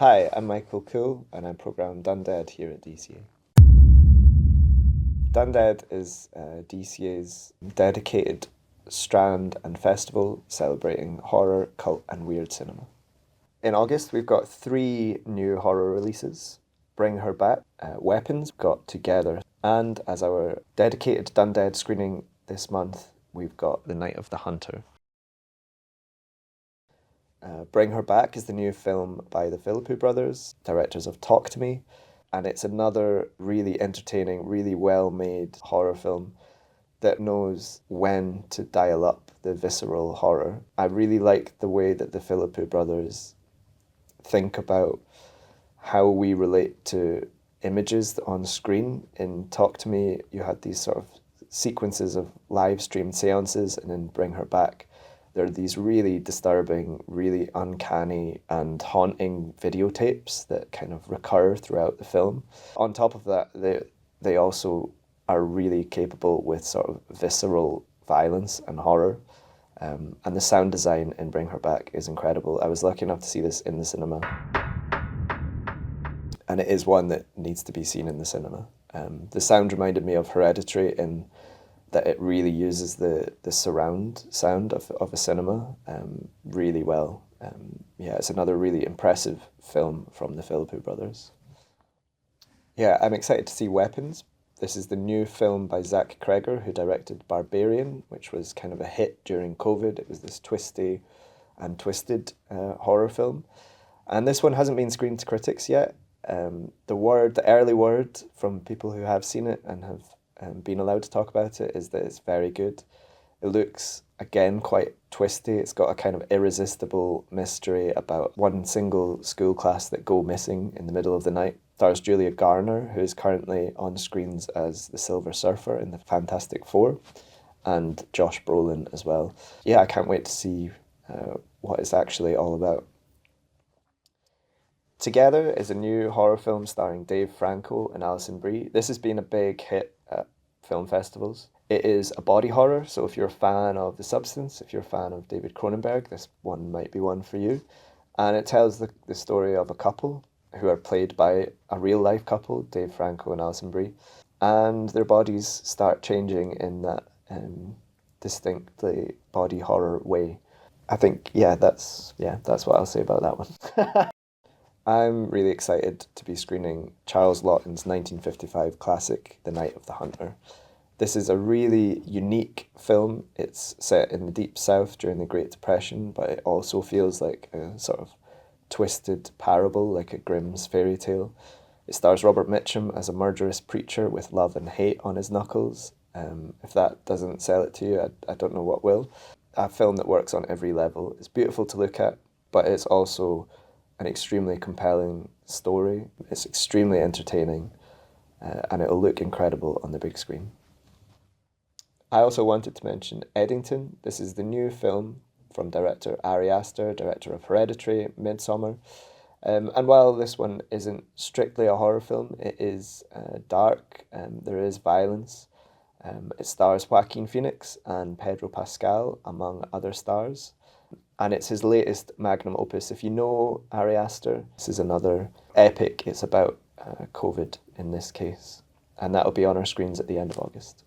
Hi, I'm Michael Coull and I program Dundead here at DCA. Dundead is DCA's dedicated strand and festival celebrating horror, cult and weird cinema. In August we've got 3 new horror releases. Bring Her Back, Weapons got Together, and as our dedicated Dundead screening this month we've got The Night of the Hunter. Bring Her Back is the new film by the Philippou brothers, directors of Talk to Me, and it's another really entertaining, really well-made horror film that knows when to dial up the visceral horror. I really like the way that the Philippou brothers think about how we relate to images on screen. In Talk to Me, you had these sort of sequences of live-streamed seances, and in Bring Her Back, there are these really disturbing, really uncanny and haunting videotapes that kind of recur throughout the film. On top of that, they also are really capable with sort of visceral violence and horror. And the sound design in Bring Her Back is incredible. I was lucky enough to see this in the cinema. And it is one that needs to be seen in the cinema. The sound reminded me of Hereditary in that it really uses the surround sound of a cinema really well. Yeah, it's another really impressive film from the Philippou brothers. Yeah, I'm excited to see Weapons. This is the new film by Zach Kreger, who directed Barbarian, which was kind of a hit during COVID. It was this twisty and twisted horror film. And this one hasn't been screened to critics yet. The early word from people who have seen it and have been allowed to talk about it is that it's very good. It looks, again, quite twisty. It's got a kind of irresistible mystery about one single school class that go missing in the middle of the night. Stars Julia Garner, who is currently on screens as the Silver Surfer in the Fantastic Four, and Josh Brolin as well. Yeah, I can't wait to see what it's actually all about. Together is a new horror film starring Dave Franco and Alison Brie. This has been a big hit at film festivals. It is a body horror, so if you're a fan of The Substance, if you're a fan of David Cronenberg, this one might be one for you. And it tells the story of a couple who are played by a real-life couple, Dave Franco and Alison Brie, and their bodies start changing in that distinctly body horror way. I think, that's what I'll say about that one. I'm really excited to be screening Charles Laughton's 1955 classic, The Night of the Hunter. This is a really unique film. It's set in the Deep South during the Great Depression, but it also feels like a sort of twisted parable, like a Grimm's fairy tale. It stars Robert Mitchum as a murderous preacher with love and hate on his knuckles. If that doesn't sell it to you, I don't know what will. A film that works on every level. It's beautiful to look at, but it's also an extremely compelling story. It's extremely entertaining, and it'll look incredible on the big screen. I also wanted to mention Eddington. This is the new film from director Ari Aster, director of Hereditary, Midsommar. And while this one isn't strictly a horror film, it is dark, and there is violence. It stars Joaquin Phoenix and Pedro Pascal, among other stars. And it's his latest magnum opus. If you know Ari Aster, this is another epic. It's about COVID in this case. And that'll be on our screens at the end of August.